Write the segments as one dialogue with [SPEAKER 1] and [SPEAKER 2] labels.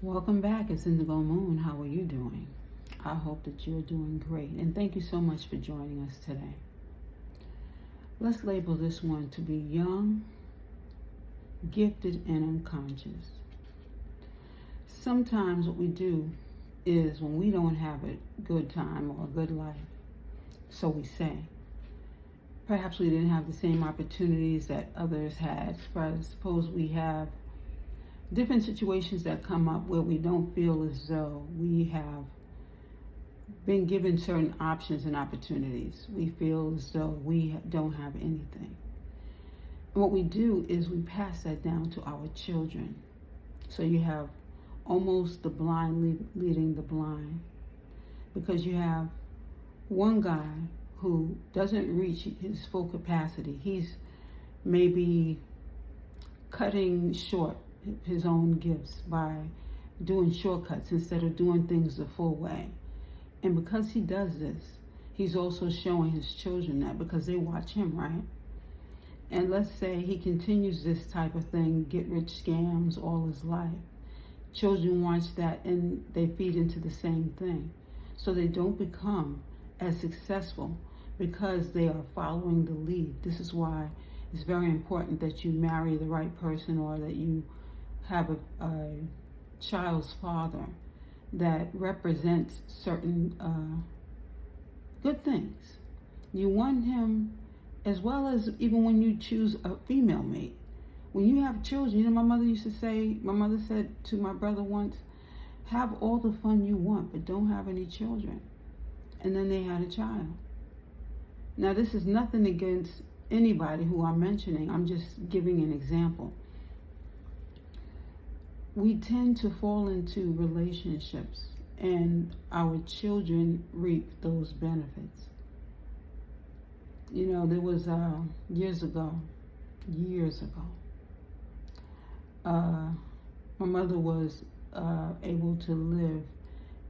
[SPEAKER 1] Welcome back. It's Indigo Moon. How are you doing? I hope that you're doing great. And thank you so much for joining us today. Let's label this one to be young, gifted, and unconscious. Sometimes what we do is when we don't have a good time or a good life, so we say, perhaps we didn't have the same opportunities that others had. Suppose we have different situations that come up where we don't feel as though we have been given certain options and opportunities. We feel as though we don't have anything. And what we do is we pass that down to our children. So you have almost the blind leading the blind, because you have one guy who doesn't reach his full capacity. He's maybe cutting short his own gifts by doing shortcuts instead of doing things the full way. And because he does this, he's also showing his children that, because they watch him, right? And let's say he continues this type of thing, get rich scams all his life. Children watch that and they feed into the same thing. So they don't become as successful because they are following the lead. This is why it's very important that you marry the right person, or that you have a child's father that represents certain good things. You want him, as well as even when you choose a female mate. When you have children, my mother said to my brother once, have all the fun you want, but don't have any children. And then they had a child. Now, this is nothing against anybody who I'm mentioning. I'm just giving an example. We tend to fall into relationships and our children reap those benefits. There was years ago, my mother was able to live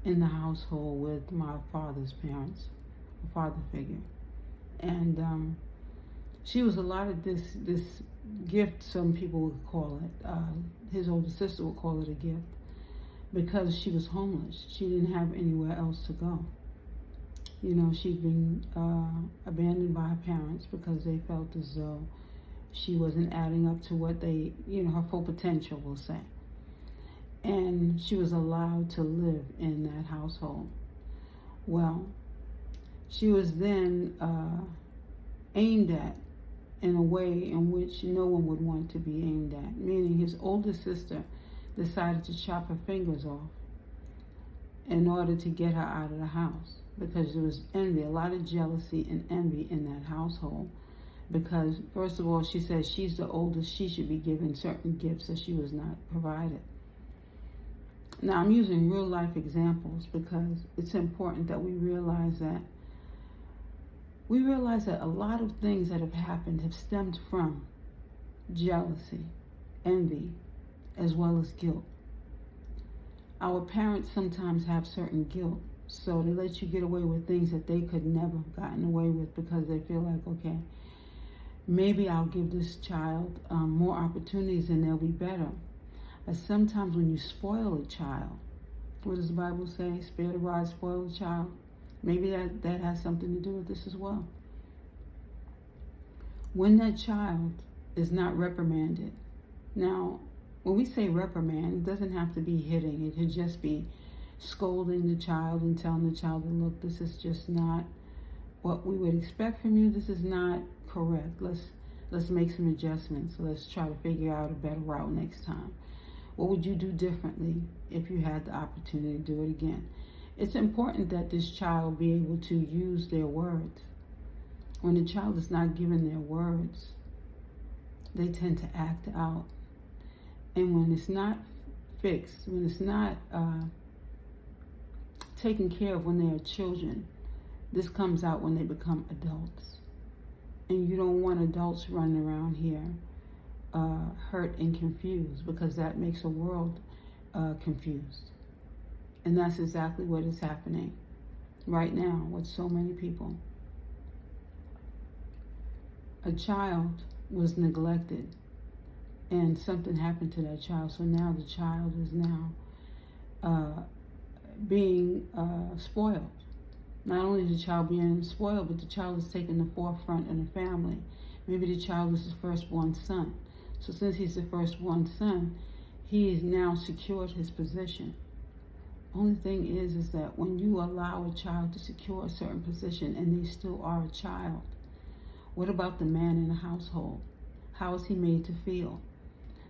[SPEAKER 1] in the household with my father's parents, a father figure. And she was allotted this gift, some people would call it. His older sister would call it a gift, because she was homeless. She didn't have anywhere else to go. She'd been abandoned by her parents because they felt as though she wasn't adding up to what they, her full potential, we'll say. And she was allowed to live in that household. Well, she was then aimed at in a way in which no one would want to be aimed at, meaning his older sister decided to chop her fingers off in order to get her out of the house, because there was envy, a lot of jealousy and envy in that household. Because, first of all, she said she's the oldest, she should be given certain gifts that she was not provided. Now, I'm using real life examples because it's important that we realize that a lot of things that have happened have stemmed from jealousy, envy, as well as guilt. Our parents sometimes have certain guilt, so they let you get away with things that they could never have gotten away with, because they feel like, okay, maybe I'll give this child more opportunities and they'll be better. But sometimes when you spoil a child, what does the Bible say? Spare the rod, spoil the child. Maybe that has something to do with this as well. When that child is not reprimanded. Now, when we say reprimand, it doesn't have to be hitting. It could just be scolding the child and telling the child that, look, this is just not what we would expect from you. This is not correct. Let's make some adjustments. Let's try to figure out a better route next time. What would you do differently if you had the opportunity to do it again? It's important that this child be able to use their words. When the child is not given their words, they tend to act out. And when it's not fixed, when it's not taken care of when they are children, this comes out when they become adults. And you don't want adults running around here hurt and confused, because that makes a world confused. And that's exactly what is happening right now with so many people. A child was neglected and something happened to that child, so now the child is now being spoiled. Not only is the child being spoiled, but the child is taking the forefront in the family. Maybe the child is the firstborn son. So since he's the firstborn son, he has now secured his position. Only thing is that when you allow a child to secure a certain position and they still are a child, what about the man in the household? How is he made to feel?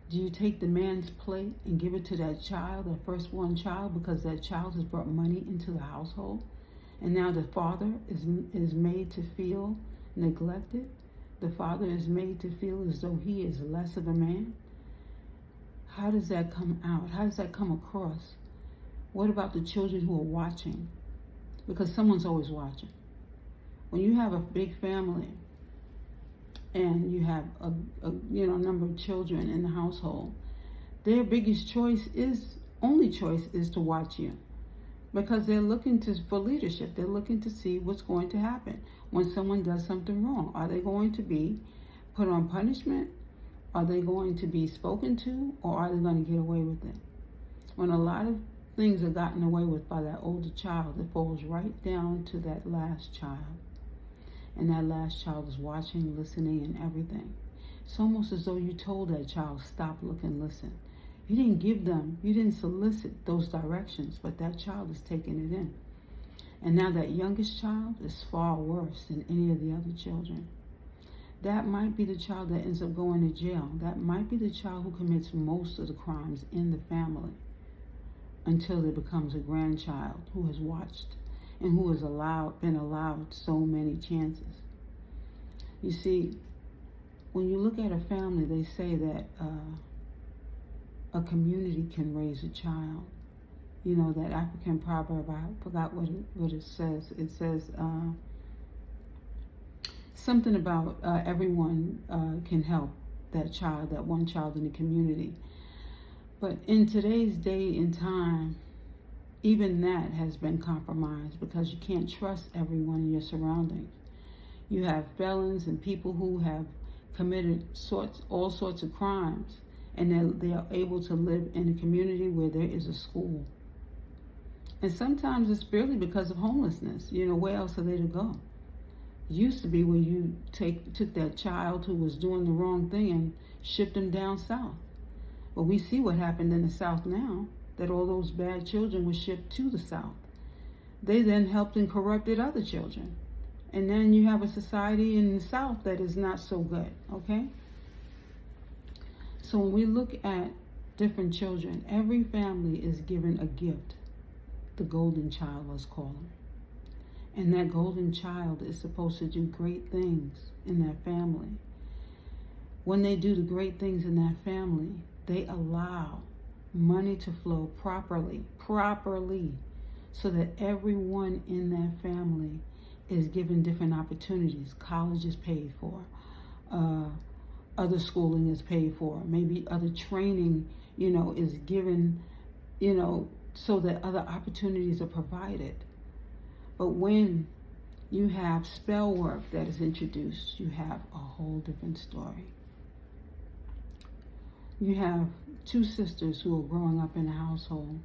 [SPEAKER 1] Do you take the man's plate and give it to that child, that firstborn child, because that child has brought money into the household? And now the father is made to feel neglected? The father is made to feel as though he is less of a man? How does that come out? How does that come across? What about the children who are watching? Because someone's always watching. When you have a big family and you have a number of children in the household, their biggest only choice is to watch you. Because they're looking for leadership. They're looking to see what's going to happen when someone does something wrong. Are they going to be put on punishment? Are they going to be spoken to? Or are they going to get away with it? When a lot of things are gotten away with by that older child, it falls right down to that last child. And that last child is watching, listening, and everything. It's almost as though you told that child, stop, look, and listen. You didn't solicit those directions, but that child is taking it in. And now that youngest child is far worse than any of the other children. That might be the child that ends up going to jail. That might be the child who commits most of the crimes in the family until it becomes a grandchild who has watched and who has been allowed so many chances. You see, when you look at a family, they say that a community can raise a child. You know, that African proverb, I forgot what it says. It says something about everyone can help that one child in the community. But in today's day and time, even that has been compromised because you can't trust everyone in your surroundings. You have felons and people who have committed all sorts of crimes, and they are able to live in a community where there is a school. And sometimes it's barely because of homelessness. You know, where else are they to go? It used to be where you took that child who was doing the wrong thing and shipped them down south. But we see what happened in the South now, that all those bad children were shipped to the South. They then helped and corrupted other children. And then you have a society in the South that is not so good, okay? So when we look at different children, every family is given a gift, the golden child, let's call him. And that golden child is supposed to do great things in that family. When they do the great things in that family, they allow money to flow properly, so that everyone in that family is given different opportunities. College is paid for. Other schooling is paid for. Maybe other training, is given, so that other opportunities are provided. But when you have spell work that is introduced, you have a whole different story. You have two sisters who are growing up in a household.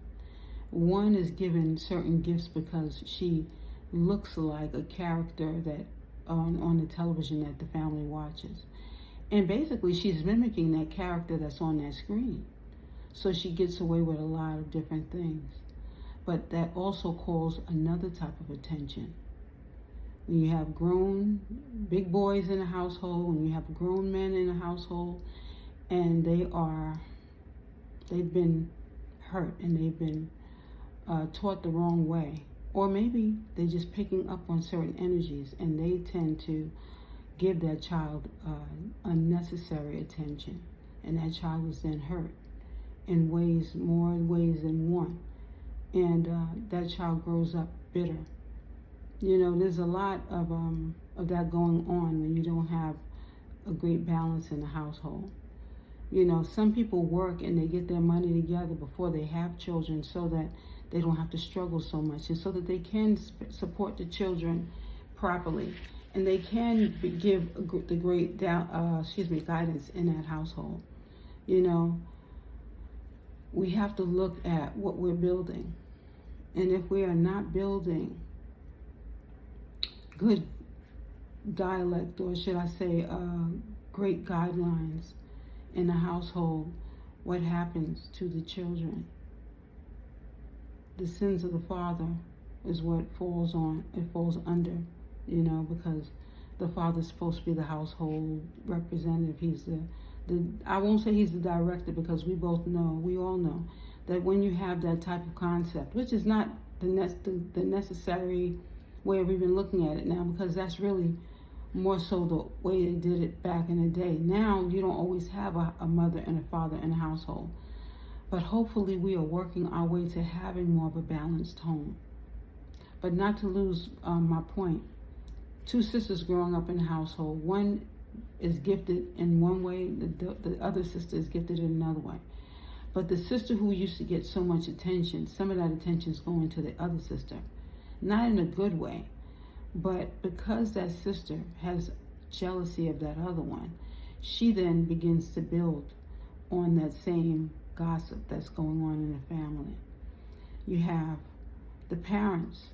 [SPEAKER 1] One is given certain gifts because she looks like a character that on the television that the family watches. And basically she's mimicking that character that's on that screen. So she gets away with a lot of different things. But that also calls another type of attention. When you have grown big boys in a household, when you have grown men in a household, and they've been hurt and they've been taught the wrong way, or maybe they're just picking up on certain energies and they tend to give that child unnecessary attention, and that child is then hurt in more ways than one, and that child grows up bitter. There's a lot of that going on when you don't have a great balance in the household. Some people work and they get their money together before they have children so that they don't have to struggle so much, and so that they can support the children properly, and they can give the great guidance in that household. we have to look at what we're building. And if we are not building good dialect, or should I say, great guidelines in the household, what happens to the children? The sins of the father is what falls under, because the father's supposed to be the household representative. He's I won't say he's the director, because we all know that when you have that type of concept, which is not the necessary way of even looking at it now, because that's really more so the way they did it back in the day. Now you don't always have a mother and a father in a household, but hopefully we are working our way to having more of a balanced home. But not to lose my point, two sisters growing up in a household, one is gifted in one way, the other sister is gifted in another way. But the sister who used to get so much attention, some of that attention is going to the other sister. Not in a good way, but because that sister has jealousy of that other one, she then begins to build on that same gossip that's going on in the family. You have the parents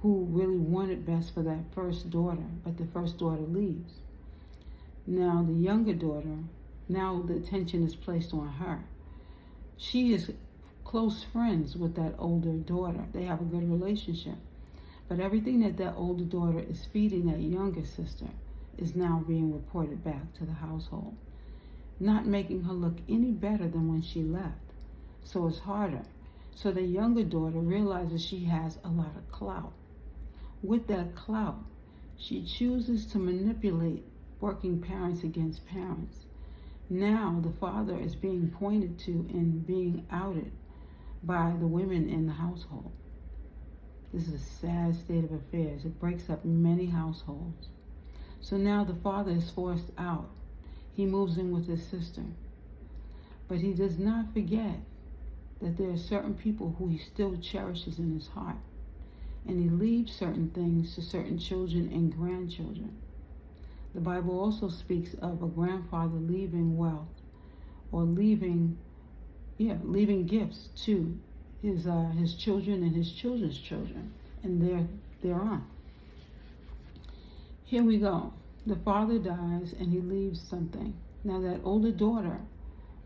[SPEAKER 1] who really wanted best for that first daughter, but the first daughter leaves. Now the younger daughter, now the attention is placed on her. She is close friends with that older daughter. They have a good relationship. But everything that older daughter is feeding that younger sister is now being reported back to the household, not making her look any better than when she left. So it's harder. So the younger daughter realizes she has a lot of clout. With that clout, she chooses to manipulate working parents against parents. Now the father is being pointed to and being outed by the women in the household. This is a sad state of affairs. It breaks up many households. So now the father is forced out. He moves in with his sister. But he does not forget that there are certain people who he still cherishes in his heart. And he leaves certain things to certain children and grandchildren. The Bible also speaks of a grandfather leaving wealth, or leaving gifts to his children and his children's children, and thereon. Here we go. The father dies and he leaves something. Now that older daughter,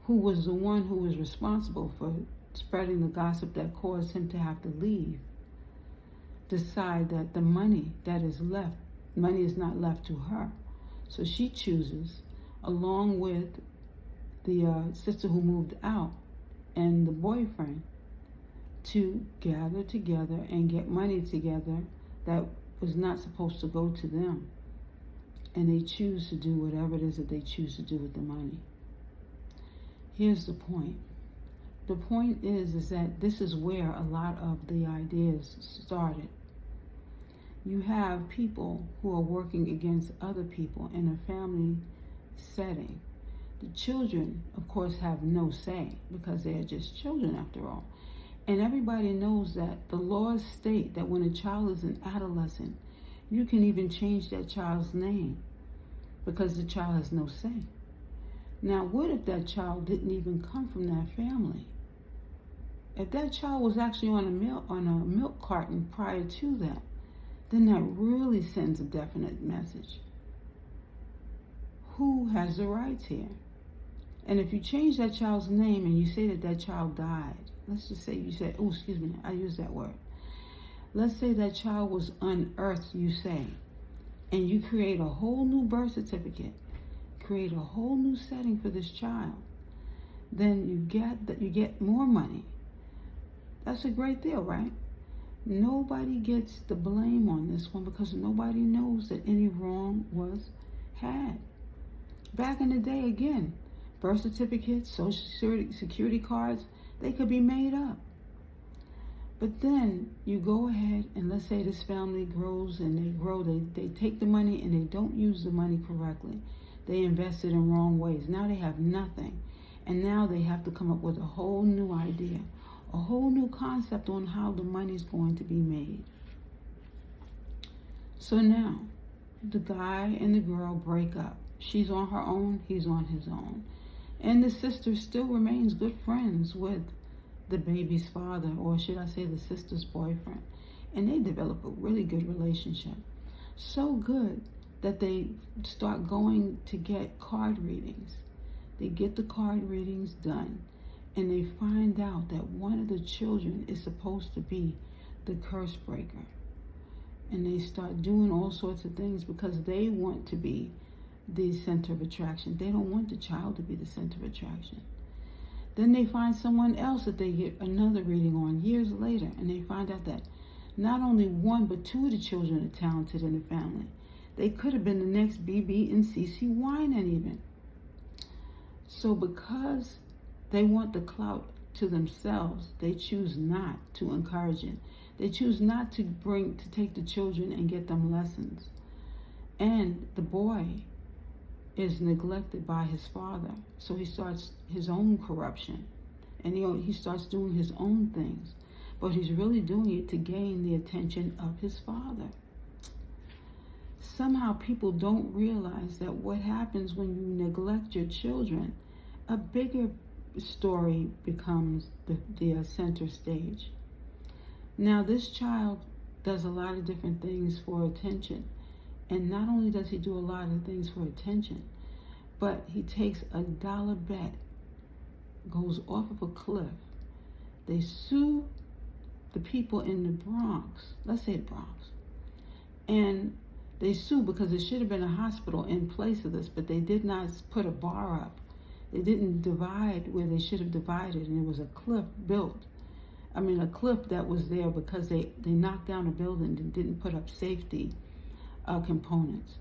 [SPEAKER 1] who was the one who was responsible for spreading the gossip that caused him to have to leave, decide that the money that is left, money is not left to her. So she chooses, along with the sister who moved out and the boyfriend, to gather together and get money together that was not supposed to go to them. And they choose to do whatever it is that they choose to do with the money. Here's the point. The point is that this is where a lot of the ideas started. You have people who are working against other people in a family setting. The children, of course, have no say, because they are just children after all. And everybody knows that the laws state that when a child is an adolescent, you can even change that child's name, because the child has no say. Now, what if that child didn't even come from that family? If that child was actually on a milk carton prior to that, then that really sends a definite message. Who has the rights here? And if you change that child's name and you say that child died, let's just say you said, I use that word. Let's say that child was unearthed, you say, and you create a whole new birth certificate, create a whole new setting for this child. Then you get more money. That's a great deal, right? Nobody gets the blame on this one, because nobody knows that any wrong was had. Back in the day, again, birth certificates, social security cards, they could be made up. But then you go ahead and let's say this family grows and they take the money and they don't use the money correctly. They invest it in wrong ways. Now they have nothing. And now they have to come up with a whole new idea, a whole new concept on how the money is going to be made. So now, the guy and the girl break up. She's on her own, he's on his own. And the sister still remains good friends with the baby's father, or should I say the sister's boyfriend. And they develop a really good relationship. So good that they start going to get card readings. They get the card readings done, and they find out that one of the children is supposed to be the curse breaker. And they start doing all sorts of things because they want to be the center of attraction. They don't want the child to be the center of attraction. Then they find someone else that they get another reading on years later, and they find out that not only one but two of the children are talented in the family. They could have been the next BB and CeCe Winans even. So because they want the clout to themselves, they choose not to encourage it. They choose not to take the children and get them lessons. And the boy is neglected by his father, so he starts his own corruption, and he starts doing his own things, but he's really doing it to gain the attention of his father. Somehow people don't realize that what happens when you neglect your children, a bigger story becomes the center stage. Now this child does a lot of different things for attention. And not only does he do a lot of things for attention, but he takes a dollar bet, goes off of a cliff. They sue the people in the Bronx, let's say the Bronx, and they sue because there should have been a hospital in place of this, but they did not put a bar up. They didn't divide where they should have divided, and there was a cliff built. A cliff that was there because they knocked down a building and didn't put up safety components.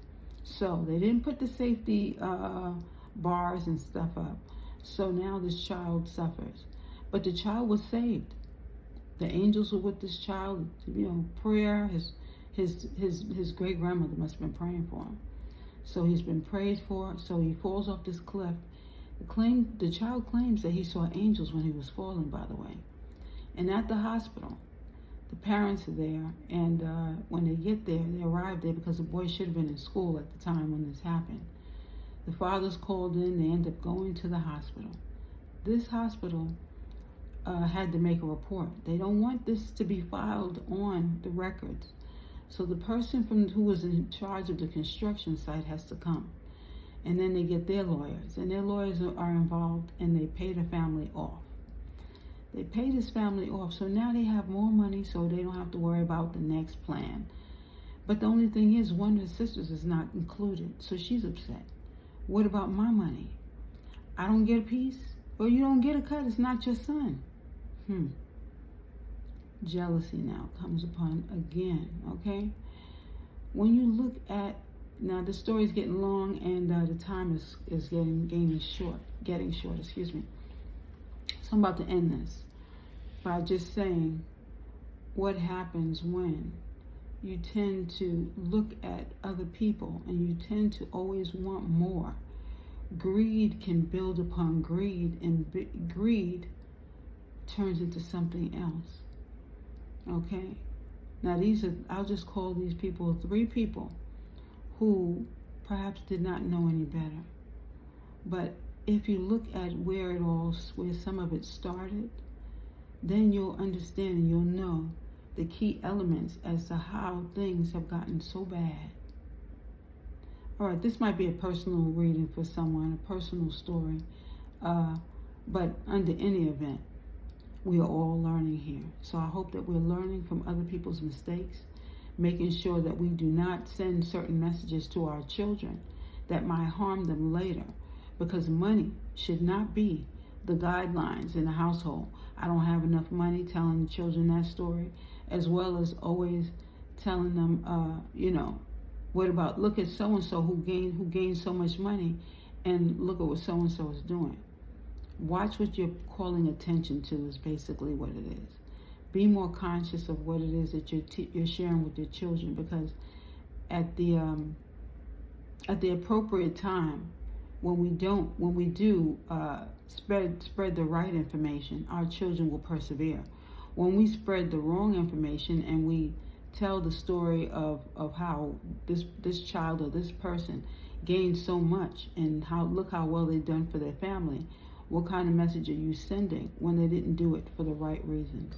[SPEAKER 1] So they didn't put the safety bars and stuff up. So now this child suffers. But the child was saved. The angels were with this child. Prayer. His great grandmother must have been praying for him. So he's been prayed for. So he falls off this cliff. The child claims that he saw angels when he was falling, by the way. And at the hospital, the parents are there, and when they get there, they arrive there because the boy should have been in school at the time when this happened. The father's called in, they end up going to the hospital. This hospital had to make a report. They don't want this to be filed on the records. So the person who was in charge of the construction site has to come. And then they get their lawyers, and their lawyers are involved, and they pay the family off. They paid his family off, so now they have more money, so they don't have to worry about the next plan. But the only thing is, one of the sisters is not included, so she's upset. What about my money? I don't get a piece? Well, you don't get a cut, it's not your son. Jealousy now comes upon again, okay? When you look at, now the story's getting long, and the time is getting short, excuse me. So I'm about to end this by just saying what happens when you tend to look at other people and you tend to always want more. Greed can build upon greed, and greed turns into something else. Okay? Now I'll just call these people 3 people who perhaps did not know any better. But if you look at where some of it started, then you'll understand and you'll know the key elements as to how things have gotten so bad. All right, this might be a personal reading for someone, a personal story, but under any event, we are all learning here. So I hope that we're learning from other people's mistakes, making sure that we do not send certain messages to our children that might harm them later. Because money should not be the guidelines in the household. I don't have enough money, telling the children that story, as well as always telling them, what about, look at so-and-so who gained so much money, and look at what so-and-so is doing. Watch what you're calling attention to is basically what it is. Be more conscious of what it is that you're sharing with your children, because at the appropriate time, when we do spread the right information, our children will persevere. When we spread the wrong information and we tell the story of how this child or this person gained so much and look how well they've done for their family, what kind of message are you sending when they didn't do it for the right reasons?